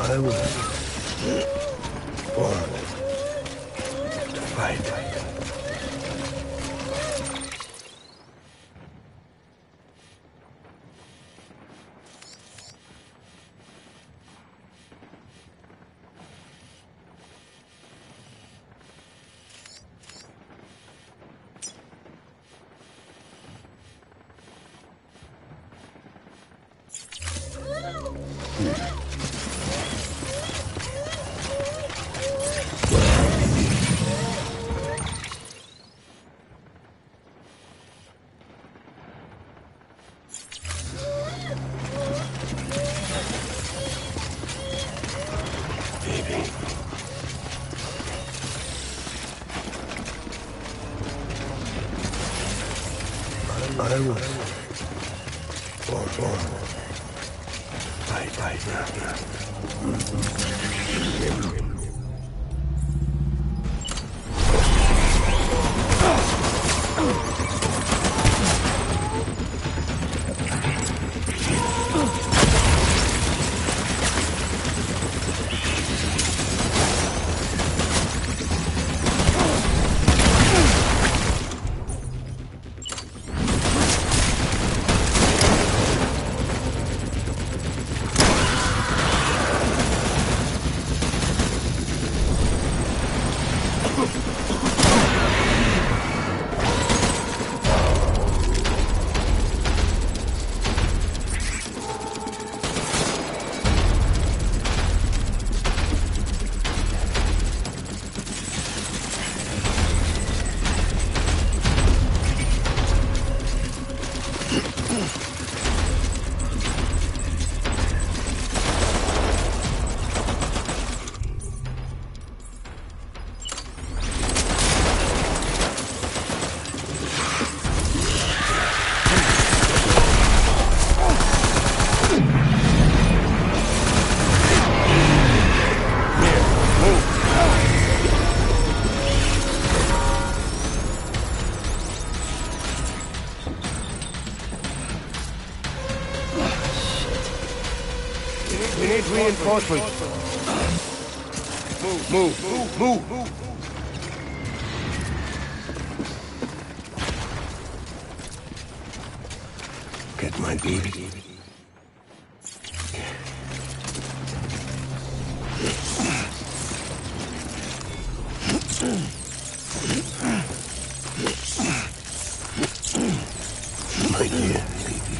I was born to fight. I was born. Fight. We need reinforcements. Move. Get my baby. My dear baby.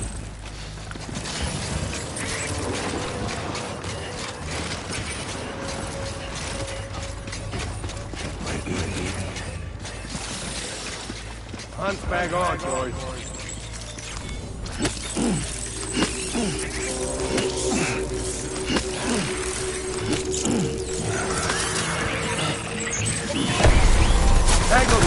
Hunt back on, George. Tango!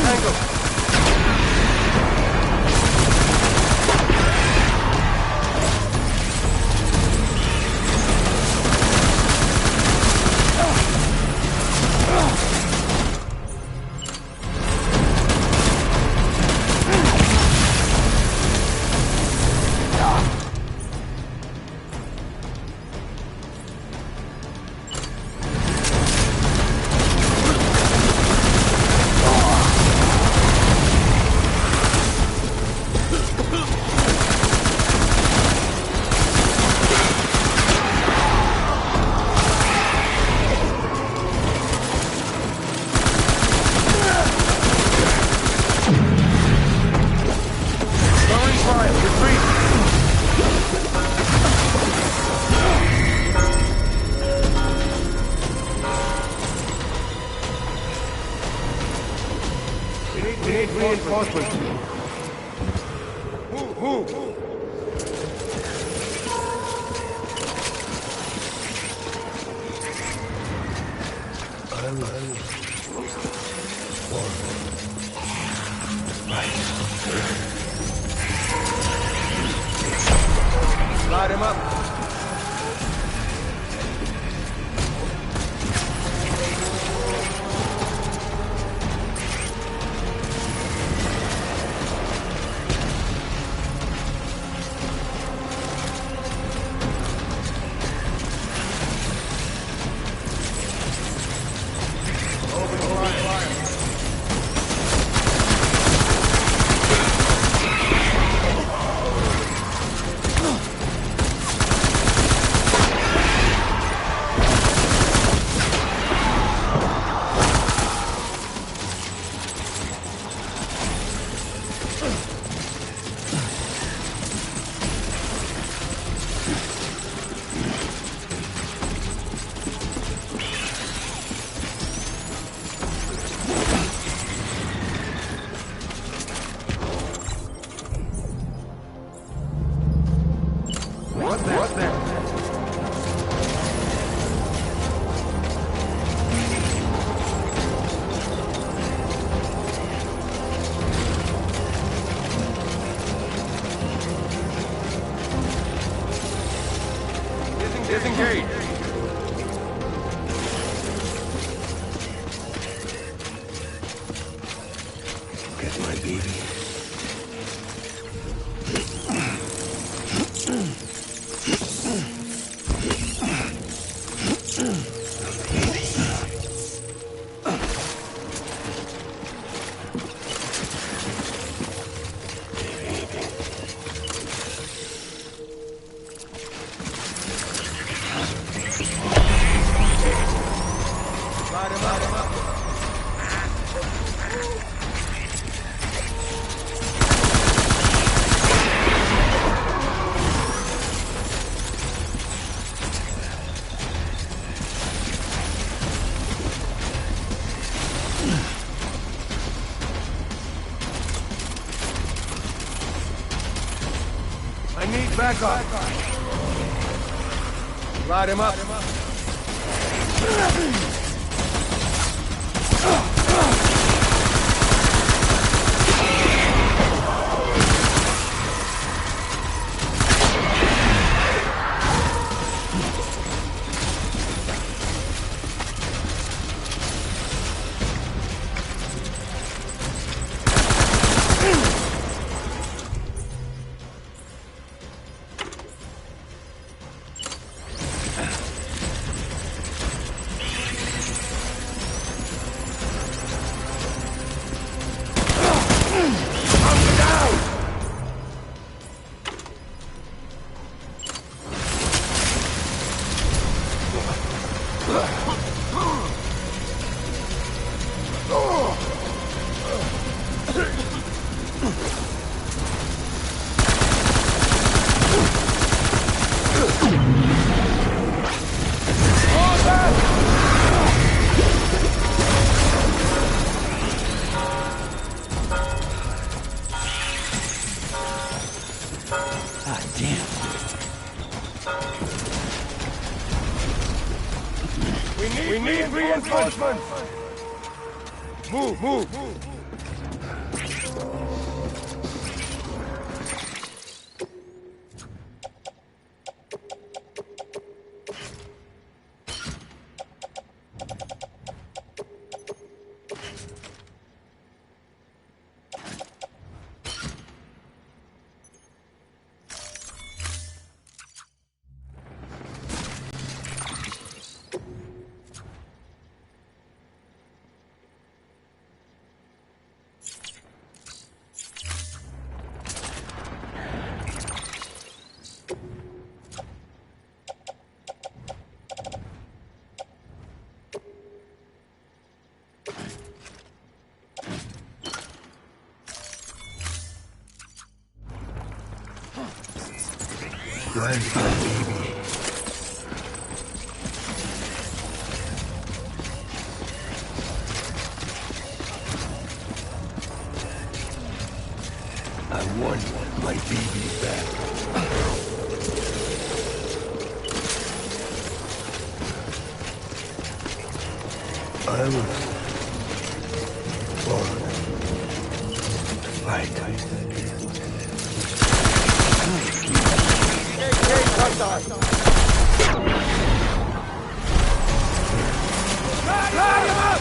engage. Get my baby. I need backup. Light him up. We need reinforcements! Move! Where's my baby? I want my baby back. I was born to fight. Light him up!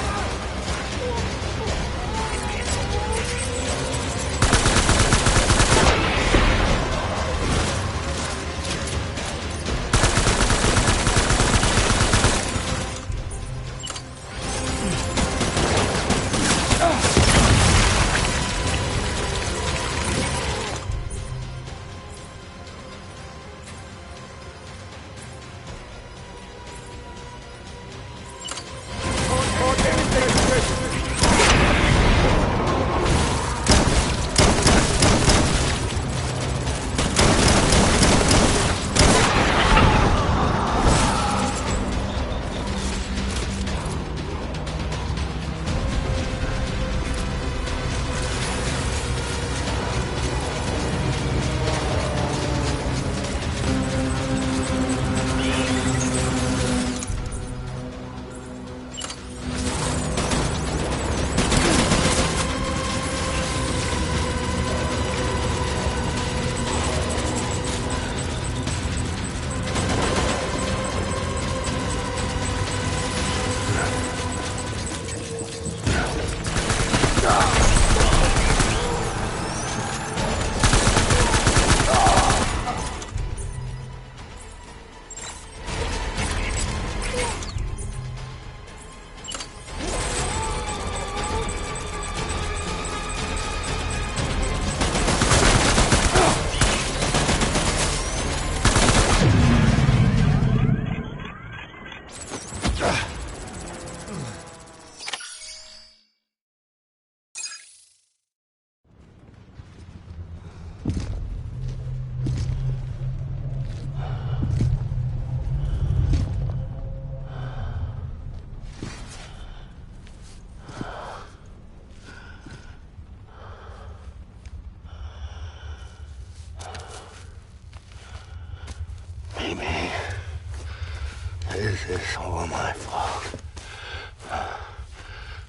This is all my fault.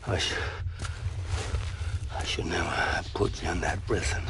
I should never have put you in that prison.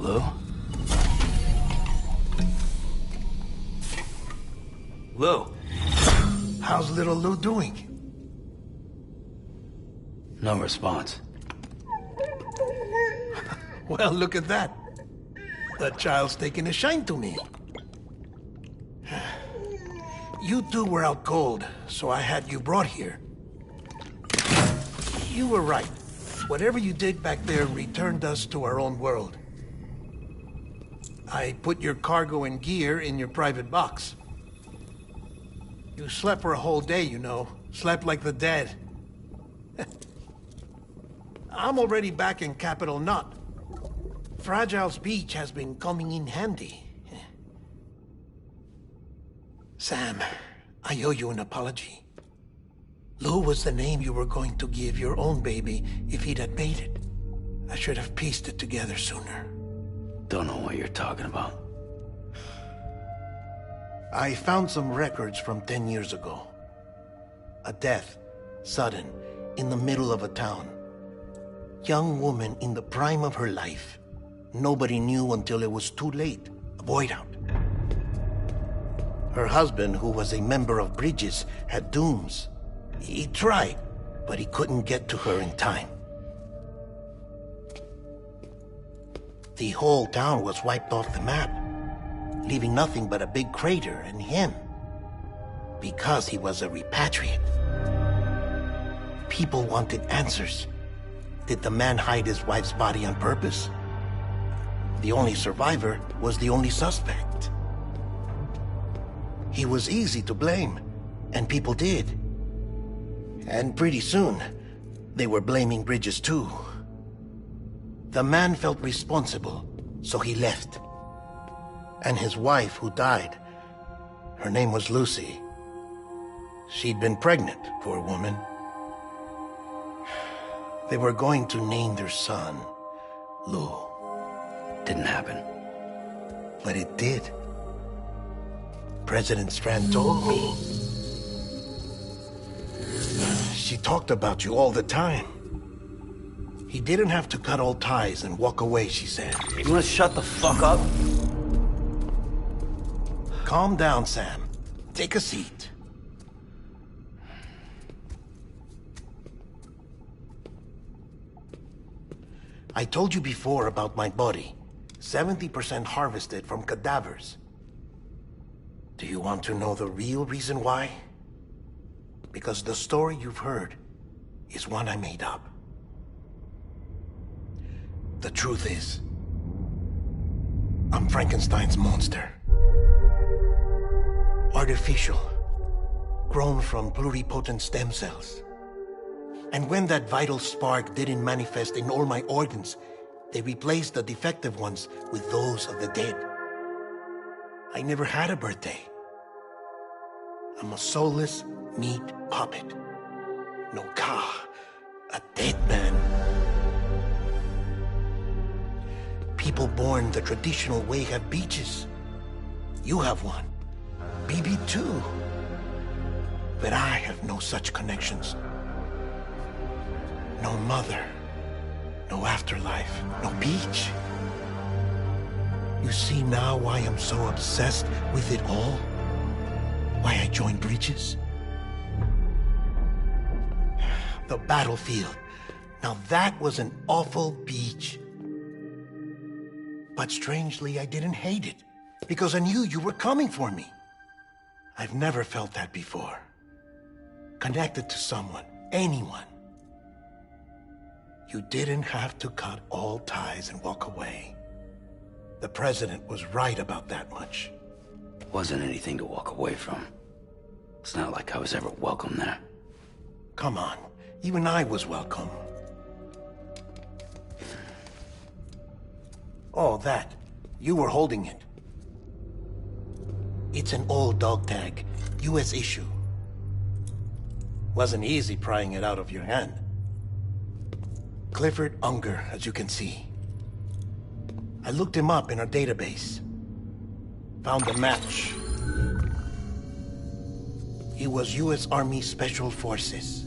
Lou? Lou? How's little Lou doing? No response. Well, look at that. The child's taking a shine to me. You two were out cold, so I had you brought here. You were right. Whatever you did back there returned us to our own world. I put your cargo and gear in your private box. You slept for a whole day, you know, Slept like the dead. I'm already back in Capital Knot. Fragile's beach has been coming in handy. Sam, I owe you an apology. Lou was the name you were going to give your own baby if he'd had made it. I should have pieced it together sooner. Don't know what you're talking about. I found some records from 10 years ago. A death, sudden, in the middle of a town. Young woman in the prime of her life. Nobody knew until it was too late. A void out. Her husband, who was a member of Bridges, had dooms. He tried, but he couldn't get to her in time. The whole town was wiped off the map, leaving nothing but a big crater and him. Because he was a repatriate. People wanted answers. Did the man hide his wife's body on purpose? The only survivor was the only suspect. He was easy to blame, and people did. And pretty soon, they were blaming Bridges too. The man felt responsible, so he left. And his wife, who died, her name was Lucy. She'd been pregnant, poor woman. They were going to name their son Lou. Didn't happen. But it did. President Strand told me. She talked about you all the time. He didn't have to cut all ties and walk away, she said. You wanna shut the fuck up? Calm down, Sam. Take a seat. I told you before about my body. 70% harvested from cadavers. Do you want to know the real reason why? Because the story you've heard is one I made up. The truth is, I'm Frankenstein's monster. Artificial, grown from pluripotent stem cells. And when that vital spark didn't manifest in all my organs, they replaced the defective ones with those of the dead. I never had a birthday. I'm a soulless meat puppet. No car, a dead man. People born the traditional way have beaches. You have one. BB too. But I have no such connections. No mother, no afterlife, no beach. You see now why I'm so obsessed with it all? Why I joined Bridges? The battlefield. Now that was an awful beach. But strangely, I didn't hate it, because I knew you were coming for me. I've never felt that before. Connected to someone, anyone. You didn't have to cut all ties and walk away. The president was right about that much. Wasn't anything to walk away from. It's not like I was ever welcome there. Come on, even I was welcome. Oh, that. You were holding it. It's an old dog tag, US issue. Wasn't easy prying it out of your hand. Clifford Unger, as you can see. I looked him up in our database. Found a match. He was US Army Special Forces.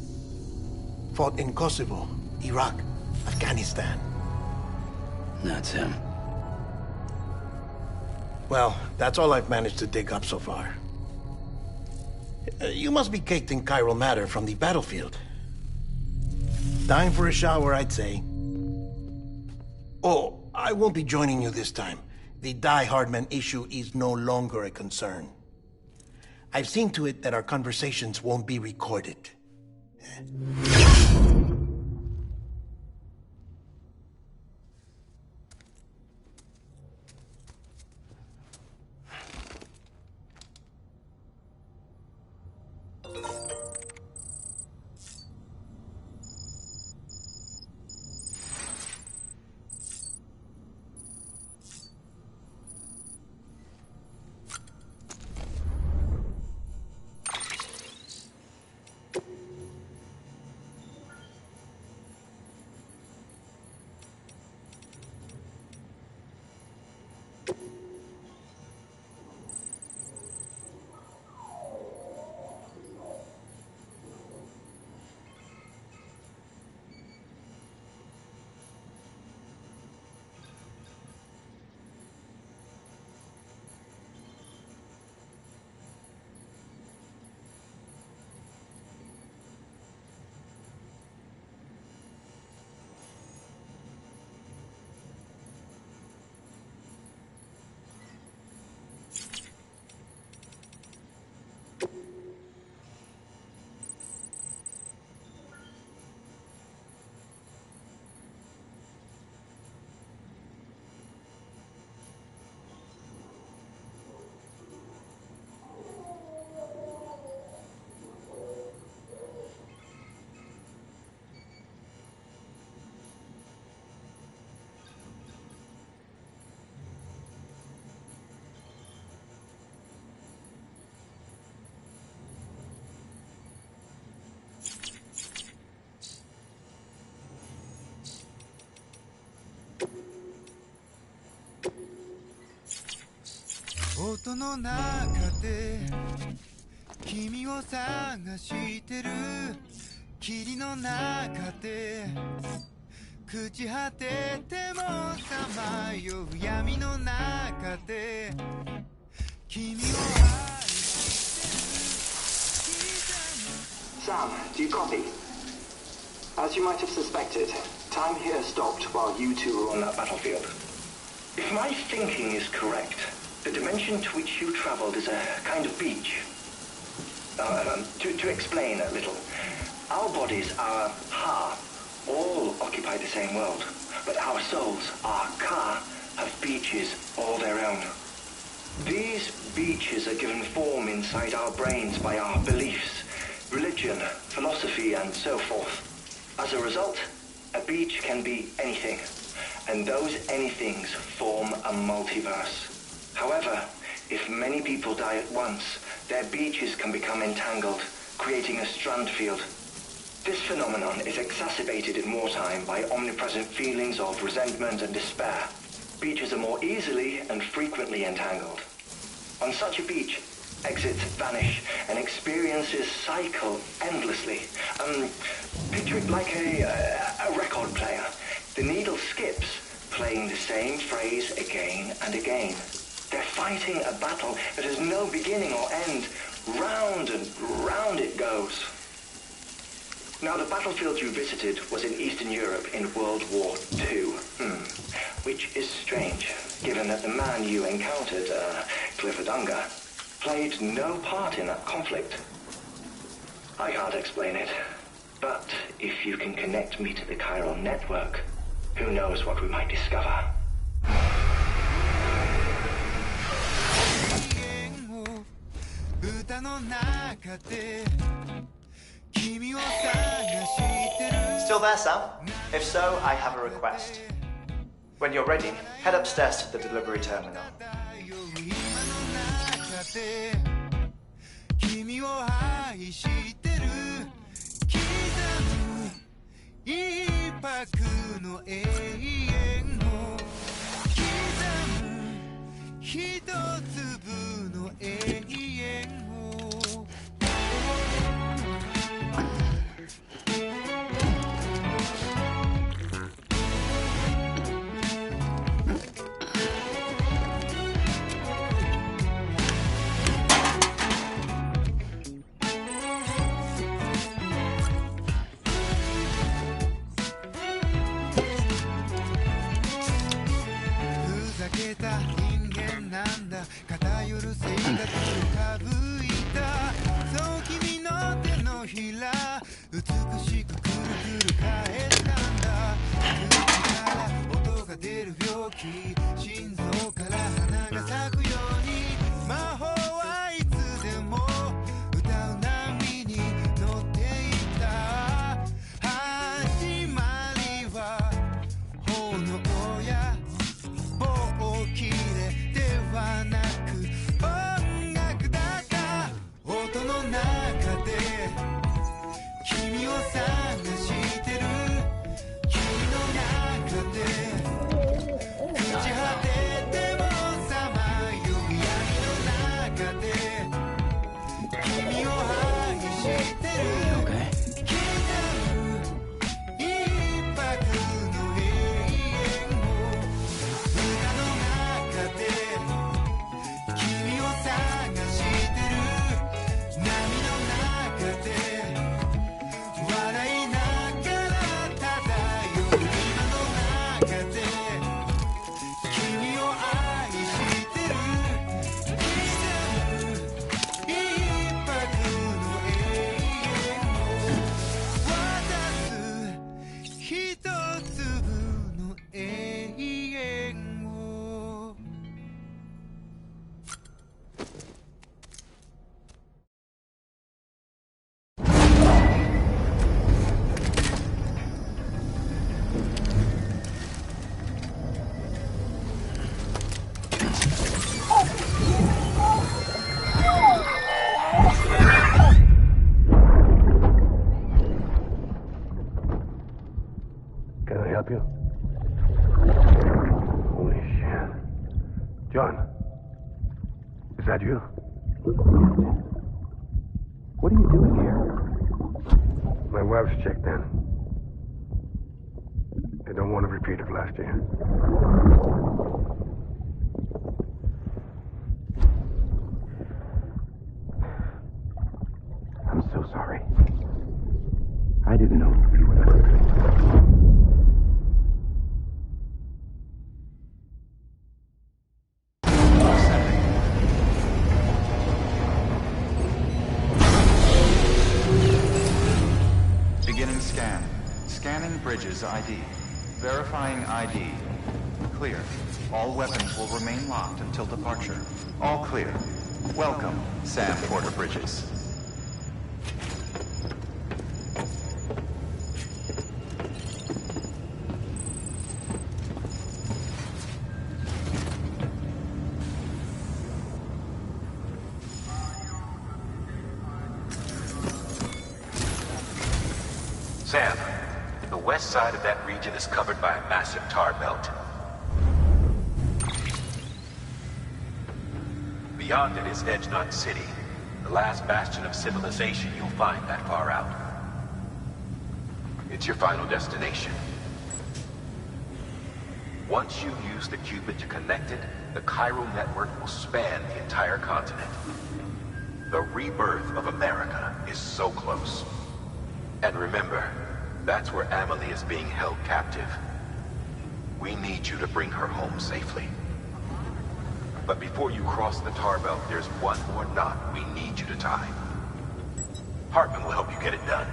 Fought in Kosovo, Iraq, Afghanistan. That's him. Well, that's all I've managed to dig up so far. You must be caked in chiral matter from the battlefield. Time for a shower, I'd say. Oh, I won't be joining you this time. The Die Hardman issue is no longer a concern. I've seen to it that our conversations won't be recorded. 音の中で君を探してる霧の中で朽ち果ててもさまよう闇の中で君を愛してる Sam, do you copy? As you might have suspected, time here stopped while you two were on that battlefield. If my thinking is correct, the dimension to which you traveled is a kind of beach. To explain a little, our bodies, our ha, all occupy the same world, but our souls, our ka, have beaches all their own. These beaches are given form inside our brains by our beliefs, religion, philosophy, and so forth. As a result, a beach can be anything, and those anythings form a multiverse. However, if many people die at once, their beaches can become entangled, creating a strand field. This phenomenon is exacerbated in wartime by omnipresent feelings of resentment and despair. Beaches are more easily and frequently entangled. On such a beach, exits vanish and experiences cycle endlessly. Picture it like a record player. The needle skips, playing the same phrase again and again. They're fighting a battle that has no beginning or end. Round and round it goes. Now, the battlefield you visited was in Eastern Europe in World War II. Which is strange, given that the man you encountered, Clifford Unger, played no part in that conflict. I can't explain it, but if you can connect me to the chiral network, who knows what we might discover. Still there, Sam? If so, I have a request. When you're ready, head upstairs to the delivery terminal. 君を愛してる刻む一拍の永遠を刻む一粒の永遠を ふざけた人間なんだ that you? What are you doing here? My wife's checked in. They don't want a repeat of last year. I'm so sorry. I didn't know you were that. Beginning scan. Scanning bridges ID. Verifying ID. Clear. All weapons will remain locked until departure. All clear. Welcome, Sam Porter Bridges. Sam, the west side of that region is covered by a massive tar belt. Beyond it is Edge Knot City, the last bastion of civilization you'll find that far out. It's your final destination. Once you use the qubit to connect it, the chiral network will span the entire continent. The rebirth of America is so close. And remember, that's where Amelie is being held captive. We need you to bring her home safely. But before you cross the tar belt, there's one more knot we need you to tie. Hartman will help you get it done.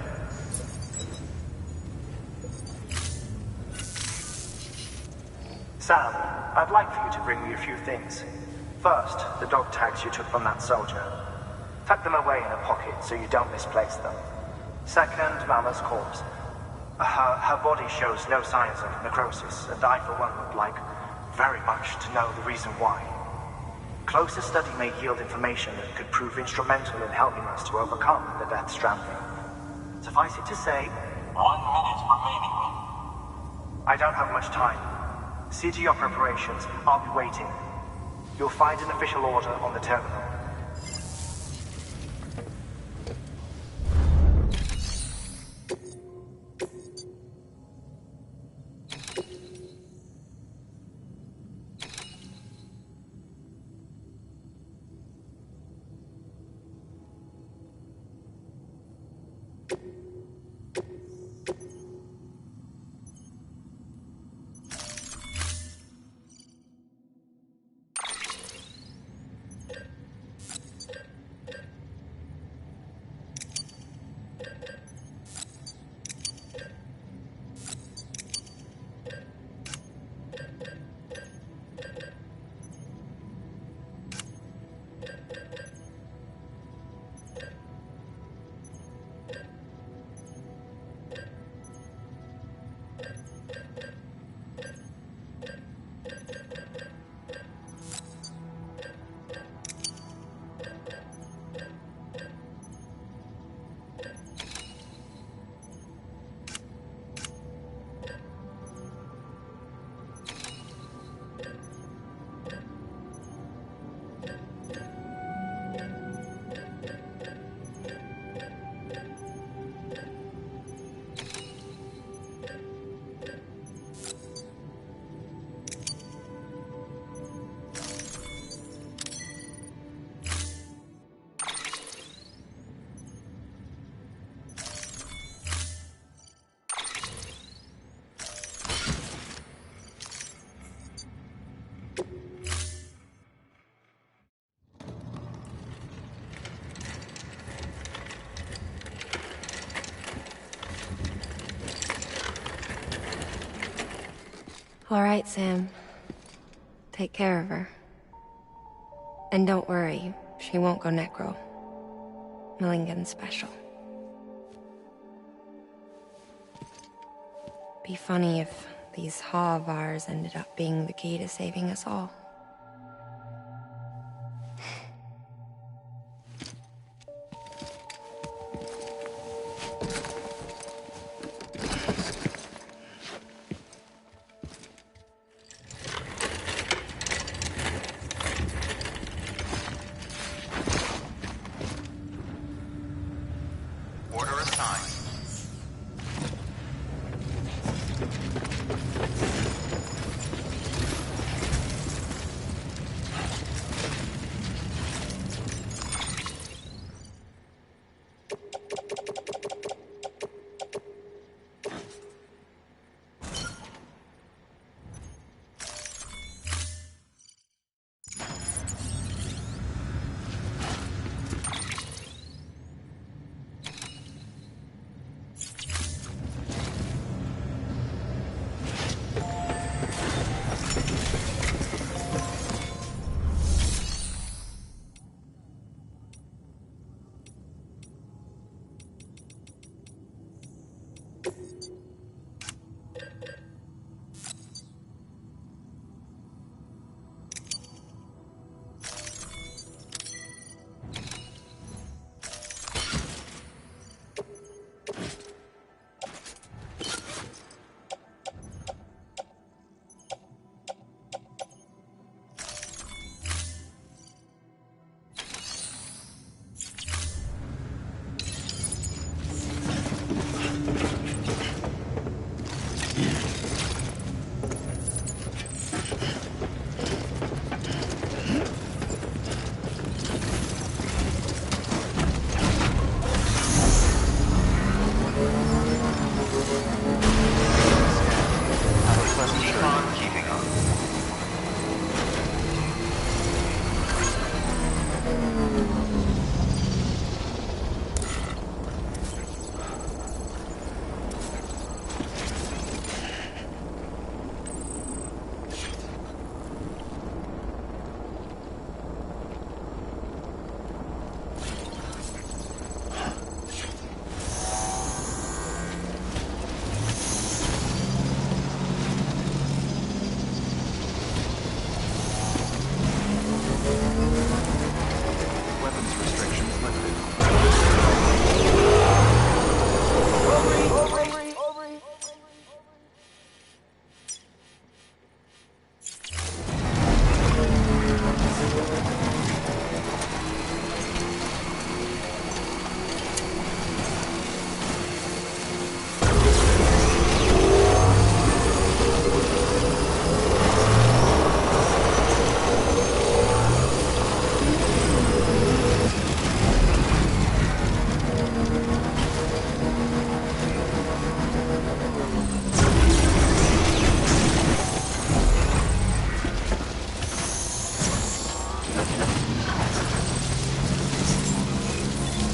Sam, I'd like for you to bring me a few things. First, the dog tags you took from that soldier. Tuck them away in a pocket so you don't misplace them. Second, Mama's corpse. Her body shows no signs of necrosis, and I, for one, would like very much to know the reason why. Closer study may yield information that could prove instrumental in helping us to overcome the Death Stranding. Suffice it to say, 1 minute remaining. I don't have much time. See to your preparations. I'll be waiting. You'll find an official order on the terminal. All right, Sam. Take care of her. And don't worry, she won't go necro. Millingen's special. Be funny if these Ha of ours ended up being the key to saving us all.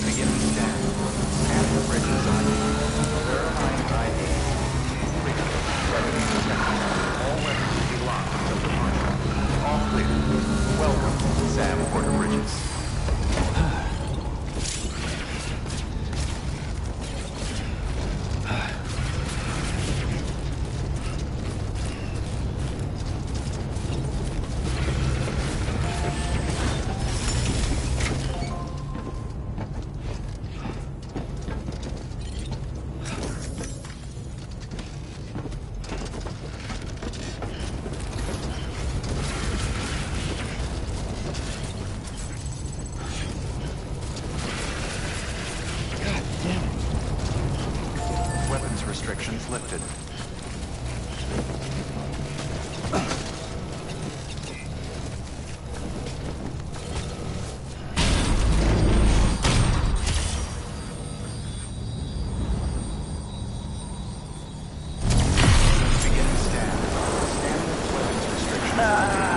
Beginning scan. Scanning the bridges ID. Verifying ID. Clear. Weapons detected. All weapons will be locked until departure. All clear. Welcome, Sam Porter Bridges. Weapons restrictions lifted. Beginning scan. Scanning weapons restrictions lifted.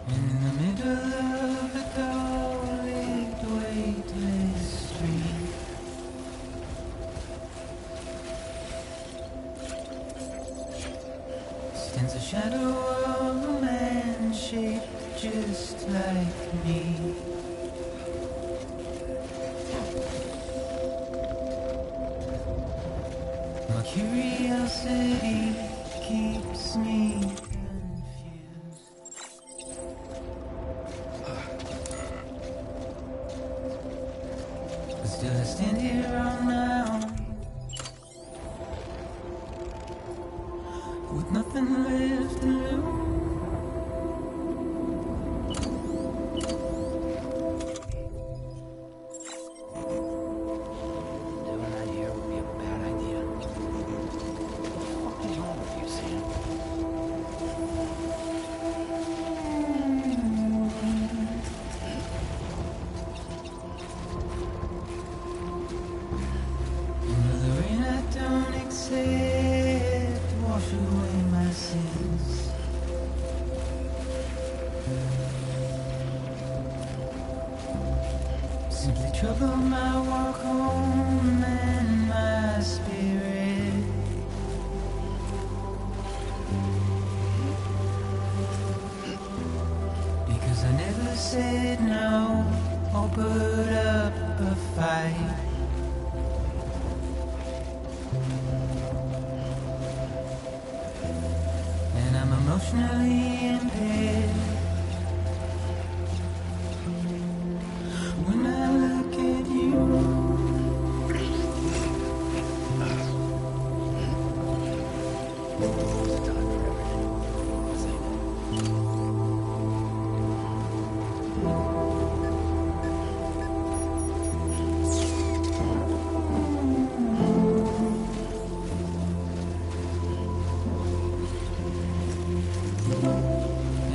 In the middle of a dull-lit, weightless street, stands a shadow of a man shaped just like me. My curiosity keeps me confused. But still I stand here on my own, with nothing left to lose. Doing that here would be a bad idea. What is wrong with you, Sam? Under the rain I don't accept, wash away my sins. Simply trouble my walk home and my spirit. Because I never said no or put up a fight. And I'm emotionally impaired. When I look at you,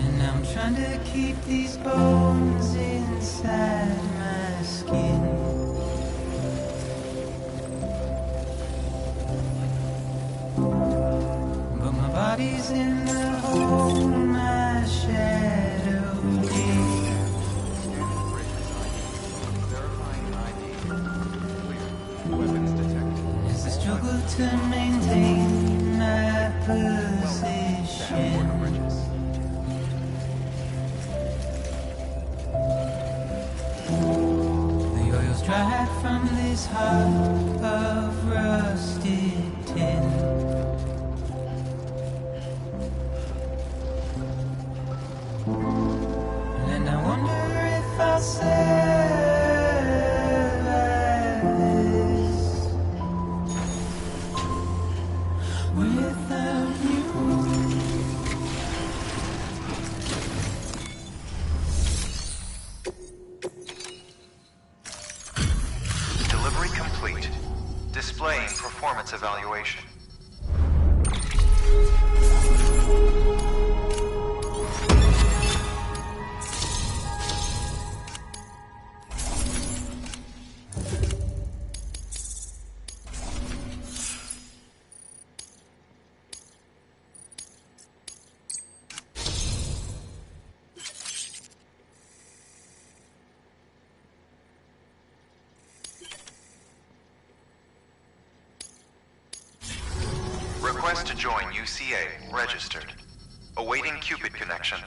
and I'm trying to keep these bones inside my skin. But my body's in the hole my shadow did. Verifying ID. Clear. Weapons detected. As I struggle to maintain my Sam position. Porter Bridges. The oil's dried from this heart of rusted tin. And I wonder if I'll survive this without you. Delivery complete. Displaying performance evaluation. Request to join UCA. Registered. Awaiting Cupid connection.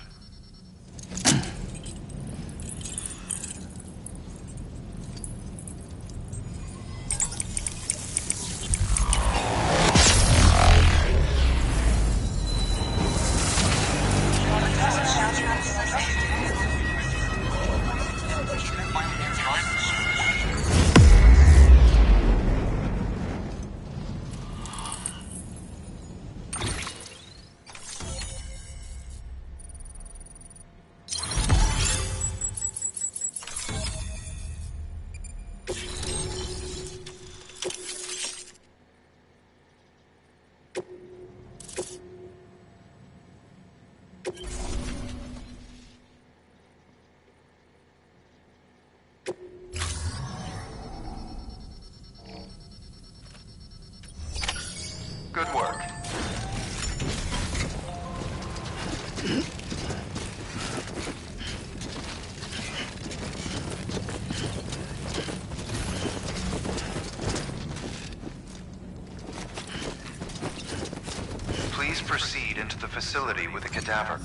Good work. to the facility with a cadaver.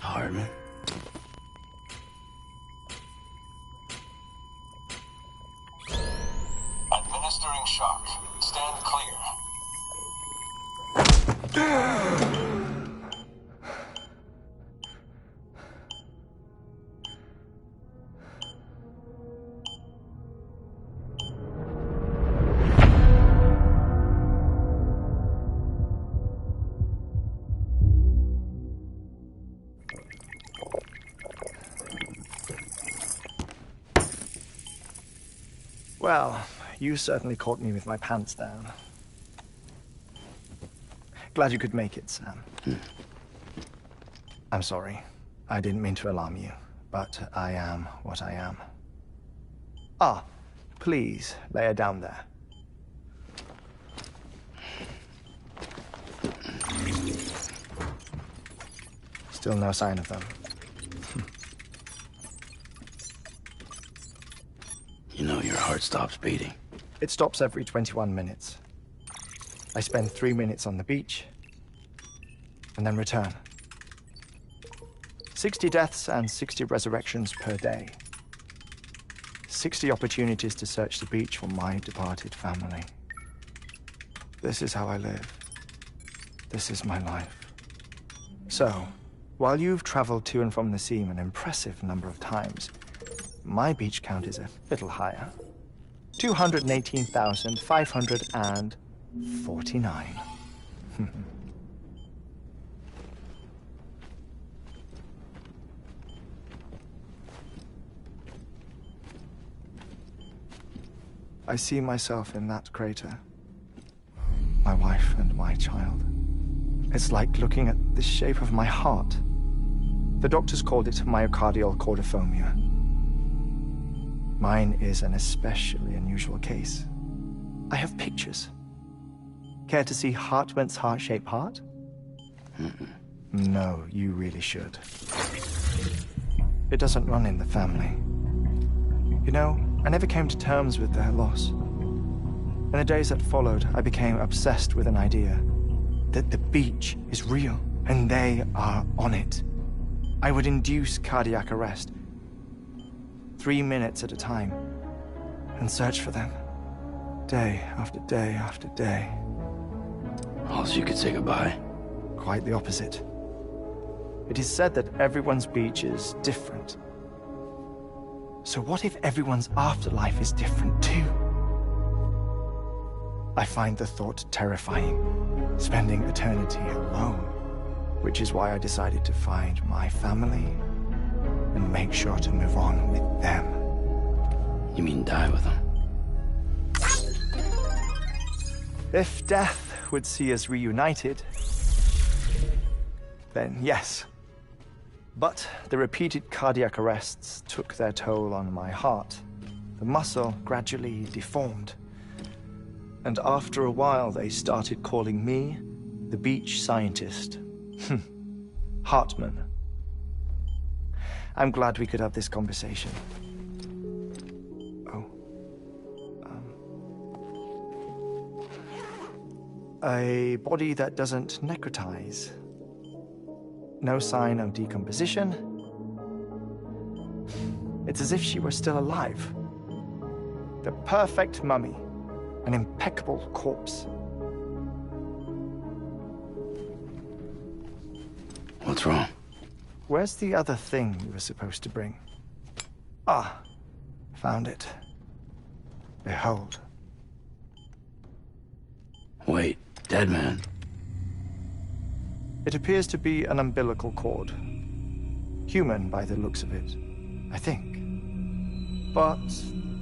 Hardman. Administering shock. Stand clear. Well, you certainly caught me with my pants down. Glad you could make it, Sam. I'm sorry. I didn't mean to alarm you, but I am what I am. Ah, please, lay her down there. Still no sign of them. You know your heart stops beating. It stops every 21 minutes. I spend 3 minutes on the beach, and then return. 60 deaths and 60 resurrections per day. 60 opportunities to search the beach for my departed family. This is how I live. This is my life. So, while you've traveled to and from the seam an impressive number of times, my beach count is a little higher. 218,549. I see myself in that crater. My wife and my child. It's like looking at the shape of my heart. The doctors called it myocardial cordiformia. Mine is an especially unusual case. I have pictures. Care to see Hartman's heart-shaped heart? No, you really should. It doesn't run in the family. You know, I never came to terms with their loss. In the days that followed, I became obsessed with an idea that the beach is real, and they are on it. I would induce cardiac arrest, 3 minutes at a time, and search for them, day after day after day. Oh, so you could say goodbye? Quite the opposite. It is said that everyone's beach is different. So what if everyone's afterlife is different too? I find the thought terrifying, spending eternity alone, which is why I decided to find my family and make sure to move on with them. You mean die with them? If death would see us reunited, then yes. But the repeated cardiac arrests took their toll on my heart. The muscle gradually deformed. And after a while, they started calling me the beach scientist. Hartman. I'm glad we could have this conversation. Oh. A body that doesn't necrotize. No sign of decomposition. It's as if she were still alive. The perfect mummy. An impeccable corpse. What's wrong? Where's the other thing you were supposed to bring? Ah, found it. Behold. Wait, dead man? It appears to be an umbilical cord. Human by the looks of it, I think. But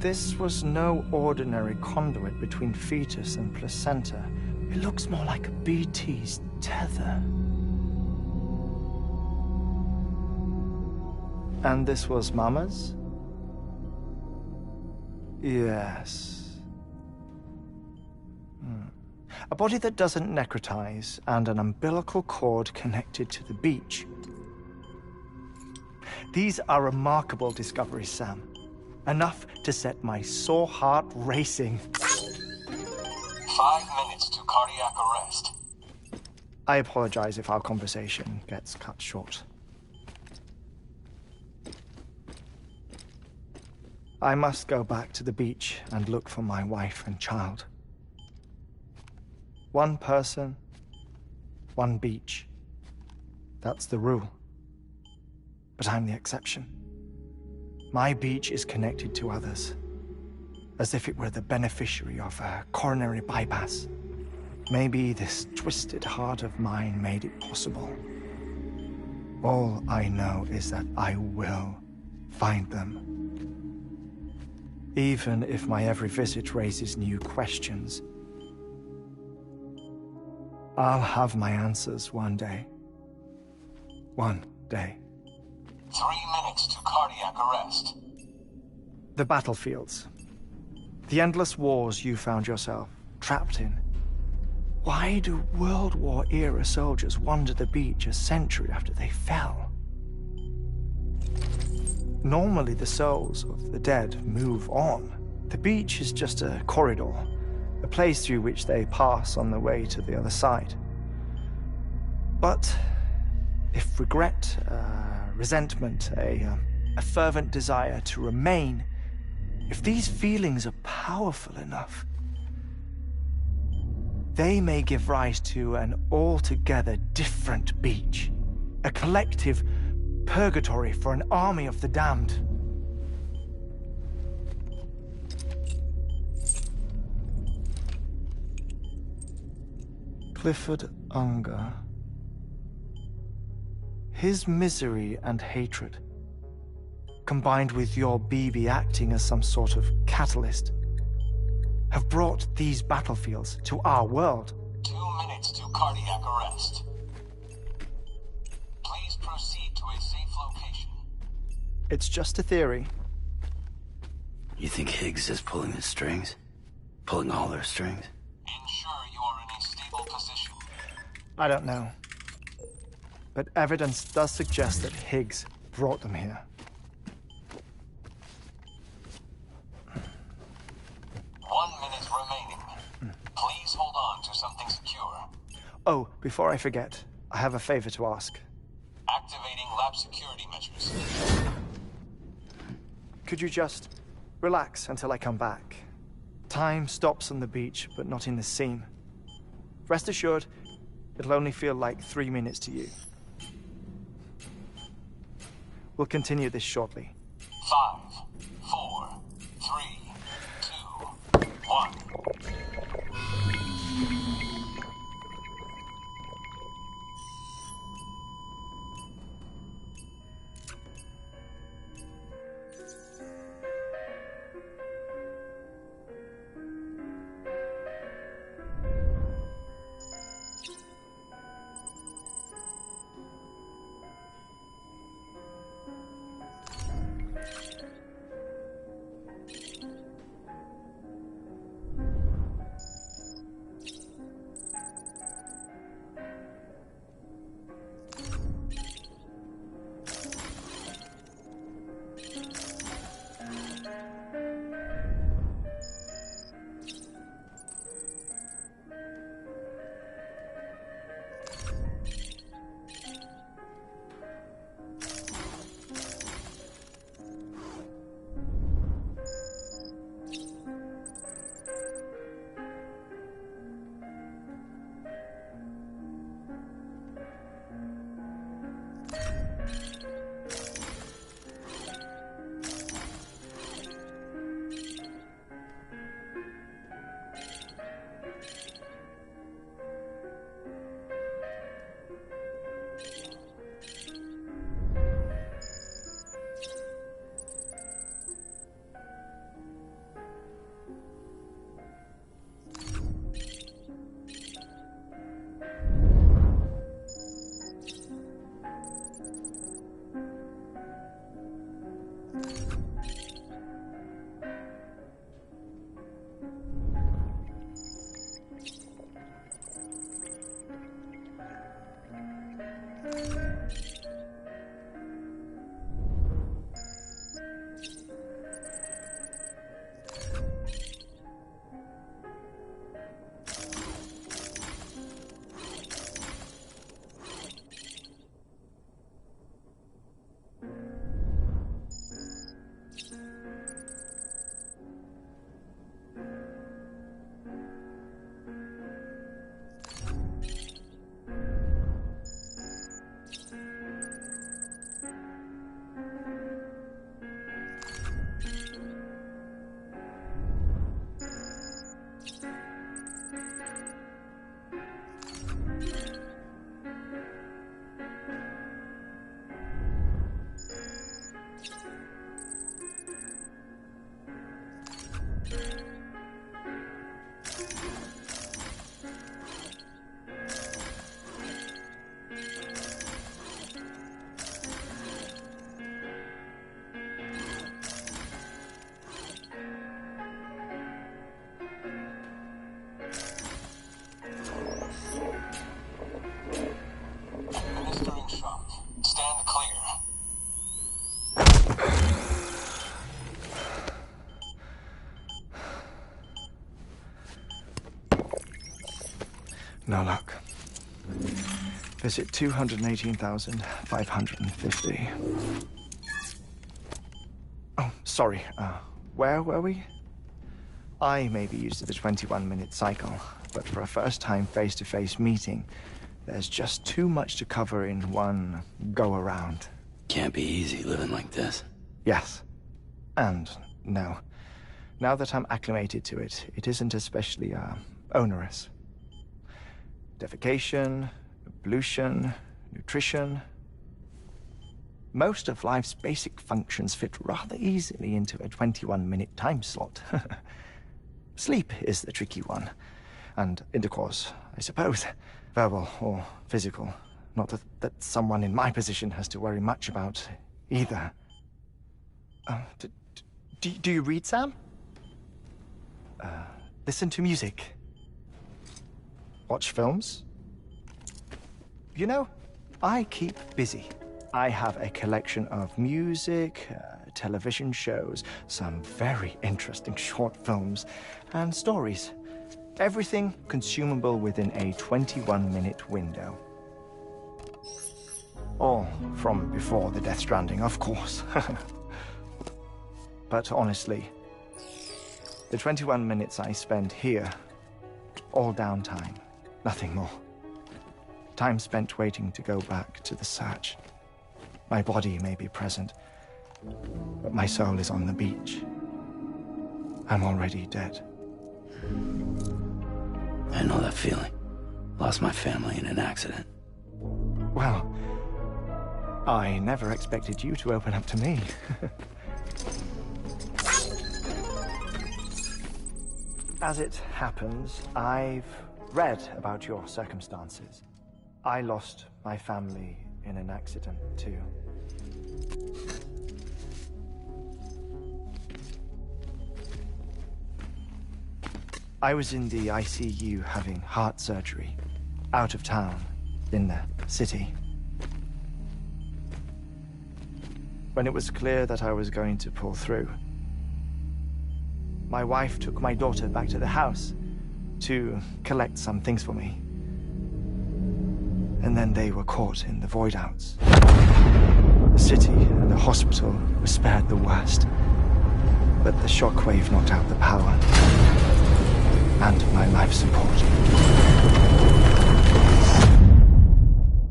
this was no ordinary conduit between fetus and placenta. It looks more like a BT's tether. And this was Mama's? Yes. A body that doesn't necrotize, and an umbilical cord connected to the beach. These are remarkable discoveries, Sam. Enough to set my sore heart racing. 5 minutes to cardiac arrest. I apologize if our conversation gets cut short. I must go back to the beach and look for my wife and child. One person, one beach. That's the rule. But I'm the exception. My beach is connected to others, as if it were the beneficiary of a coronary bypass. Maybe this twisted heart of mine made it possible. All I know is that I will find them. Even if my every visit raises new questions, I'll have my answers one day. One day. 3 minutes to cardiac arrest. The battlefields. The endless wars you found yourself trapped in. Why do World War-era soldiers wander the beach a century after they fell? Normally the souls of the dead move on. The beach is just a corridor, a place through which they pass on the way to the other side. But if regret, resentment, a fervent desire to remain, if these feelings are powerful enough, they may give rise to an altogether different beach, a collective purgatory for an army of the damned. Clifford Unger. His misery and hatred, combined with your BB acting as some sort of catalyst, have brought these battlefields to our world. 2 minutes to cardiac arrest. Please proceed to a safe location. It's just a theory. You think Higgs is pulling the strings? Pulling all their strings? Ensure you are in a stable position. I don't know. But evidence does suggest that Higgs brought them here. 1 minute remaining. Please hold on to something secure. Oh, before I forget, I have a favor to ask. Activating lab security measures. Could you just relax until I come back? Time stops on the beach, but not in the scene. Rest assured, it'll only feel like 3 minutes to you. We'll continue this shortly. 5, 4, 3, 2, 1. No luck. Visit 218,550. Oh, sorry. Where were we? I may be used to the 21-minute cycle, but for a first-time face-to-face meeting, there's just too much to cover in one go-around. Can't be easy living like this. Yes. And no. Now that I'm acclimated to it, it isn't especially, onerous. Defecation, pollution, nutrition. Most of life's basic functions fit rather easily into a 21-minute time slot. Sleep is the tricky one. And intercourse, I suppose. Verbal or physical. Not that someone in my position has to worry much about either. Do you read, Sam? Listen to music. Watch films. You know, I keep busy. I have a collection of music, television shows, some very interesting short films, and stories. Everything consumable within a 21-minute window. All from before the Death Stranding, of course. But honestly, the 21 minutes I spend here, all downtime, nothing more. Time spent waiting to go back to the search. My body may be present, but my soul is on the beach. I'm already dead. I know that feeling. Lost my family in an accident. Well, I never expected you to open up to me. As it happens, I've read about your circumstances. I lost my family in an accident, too. I was in the ICU having heart surgery, out of town, in the city. When it was clear that I was going to pull through, my wife took my daughter back to the house to collect some things for me. And then they were caught in the void-outs. The city and the hospital were spared the worst, but the shockwave knocked out the power and my life support.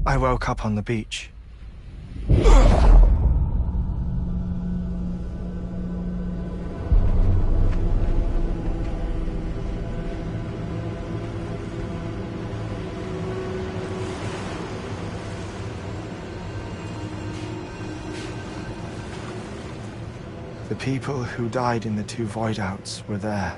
I woke up on the beach. The people who died in the two void-outs were there.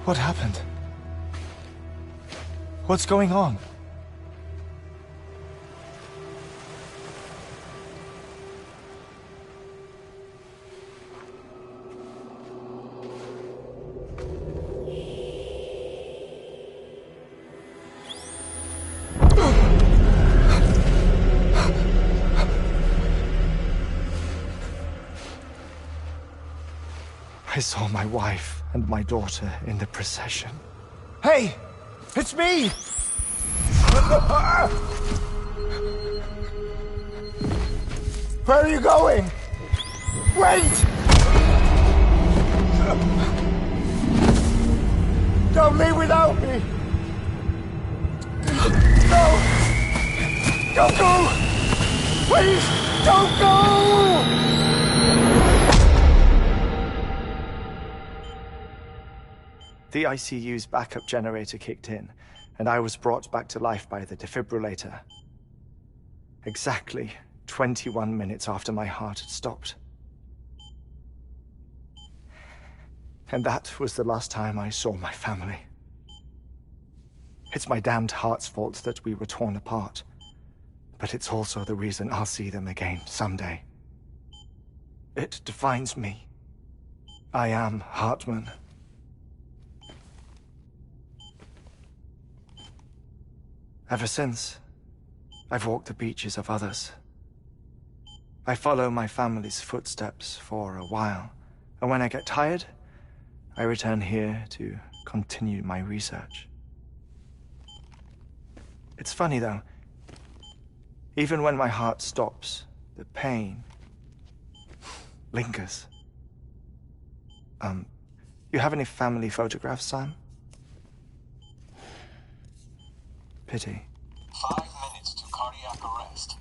What happened? What's going on? I saw my wife and my daughter in the procession. Hey! It's me! Where are you going? Wait! Don't leave without me! No! Don't go! Please, don't go! The ICU's backup generator kicked in, and I was brought back to life by the defibrillator. Exactly 21 minutes after my heart had stopped. And that was the last time I saw my family. It's my damned heart's fault that we were torn apart, but it's also the reason I'll see them again someday. It defines me. I am Hartman. Ever since, I've walked the beaches of others I follow my family's footsteps for a while, and when I get tired, I return here to continue my research. It's funny, though. Even when my heart stops, the pain lingers. You have any family photographs, Sam? Pity. 5 minutes to cardiac arrest.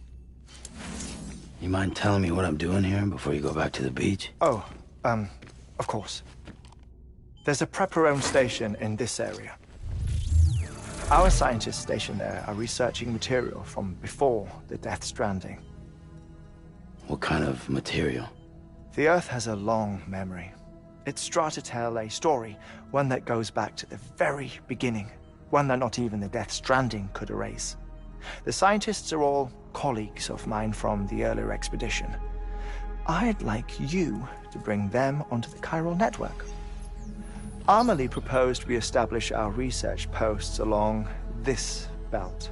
You mind telling me what I'm doing here before you go back to the beach? Oh, of course. There's a prep-your-own station in this area. Our scientists stationed there are researching material from before the Death Stranding. What kind of material? The Earth has a long memory. It's trying to tell a story, one that goes back to the very beginning, one that not even the Death Stranding could erase. The scientists are all colleagues of mine from the earlier expedition. I'd like you to bring them onto the chiral network. Amelie proposed we establish our research posts along this belt.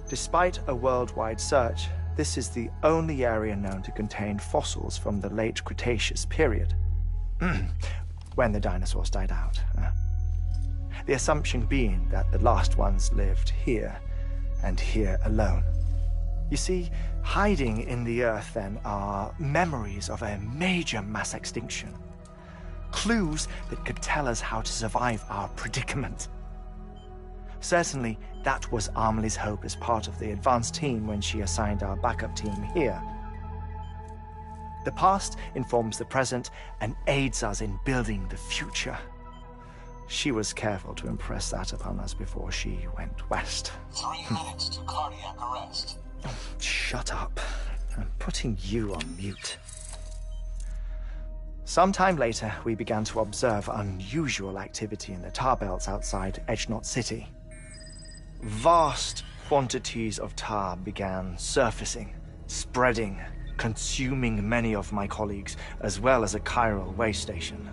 Despite a worldwide search, this is the only area known to contain fossils from the late Cretaceous period, when the dinosaurs died out. The assumption being that the last ones lived here, and here alone. You see, hiding in the Earth, then, are memories of a major mass extinction. Clues that could tell us how to survive our predicament. Certainly, that was Amelie's hope as part of the advanced team when she assigned our backup team here. The past informs the present and aids us in building the future. She was careful to impress that upon us before she went west. 3 minutes to cardiac arrest. Shut up. I'm putting you on mute. Sometime later, we began to observe unusual activity in the tar belts outside Edgenot City. Vast quantities of tar began surfacing, spreading, consuming many of my colleagues, as well as a chiral way station.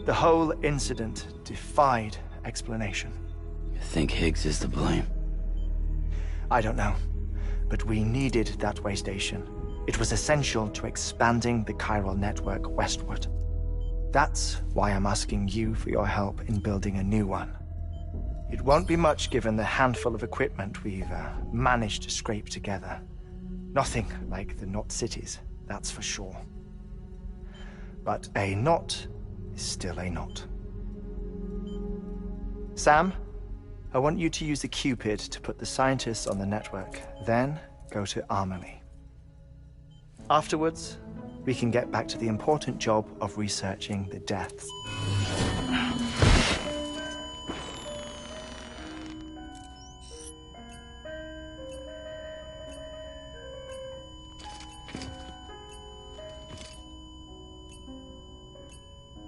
The whole incident defied explanation. You think Higgs is to blame? I don't know, but we needed that way station. It was essential to expanding the chiral network westward. That's why I'm asking you for your help in building a new one. It won't be much given the handful of equipment we've managed to scrape together. Nothing like the knot cities, that's for sure. But a knot is still a knot. Sam, I want you to use the Cupid to put the scientists on the network, then go to Amelie. Afterwards, we can get back to the important job of researching the deaths.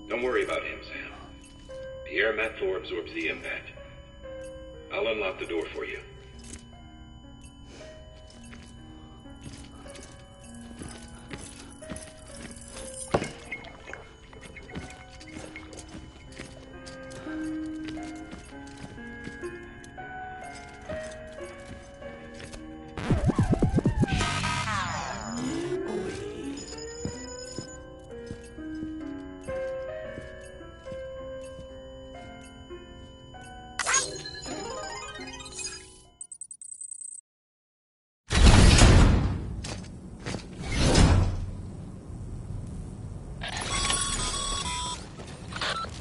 Don't worry about him, Sam. The air mat floor absorbs the impact. I'll unlock the door for you.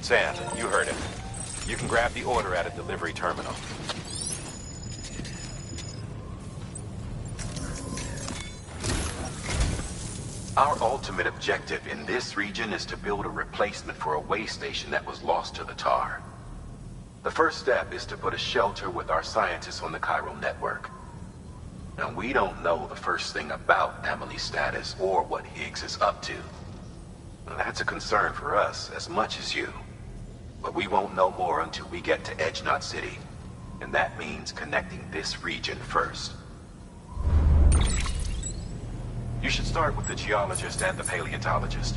Sam, you heard him. You can grab the order at a delivery terminal. Our ultimate objective in this region is to build a replacement for a way station that was lost to the tar. The first step is to put a shelter with our scientists on the chiral network. Now, we don't know the first thing about Amelie's status or what Higgs is up to. That's a concern for us as much as you. But we won't know more until we get to Edgenot City. And that means connecting this region first. You should start with the geologist and the paleontologist.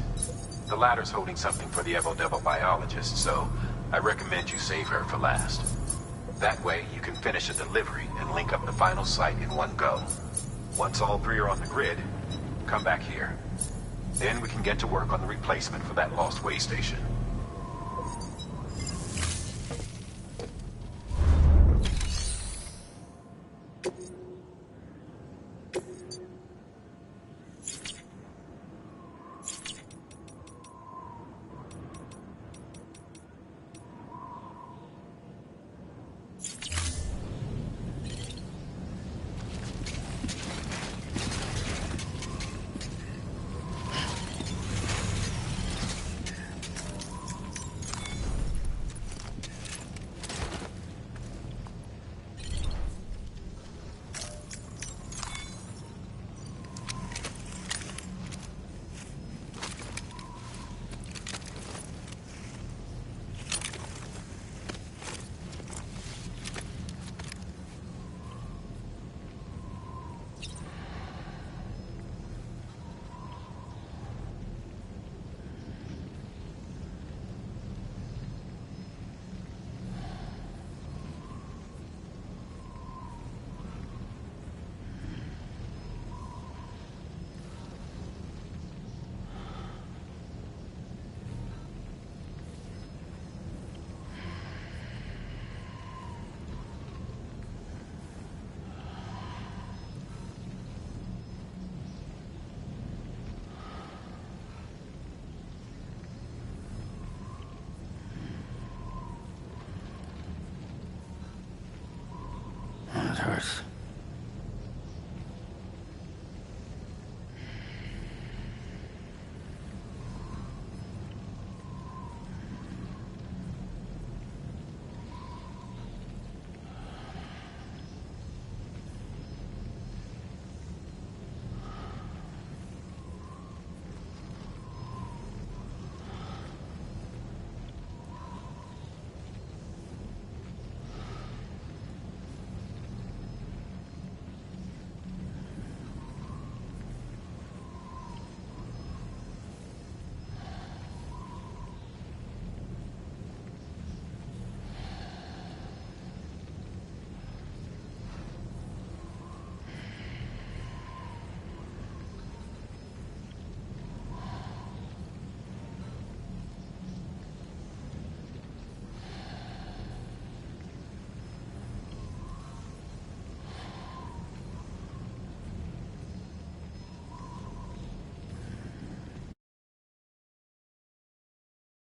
The latter's holding something for the Evo-Devo biologist, so I recommend you save her for last. That way, you can finish a delivery and link up the final site in one go. Once all three are on the grid, come back here. Then we can get to work on the replacement for that lost way station.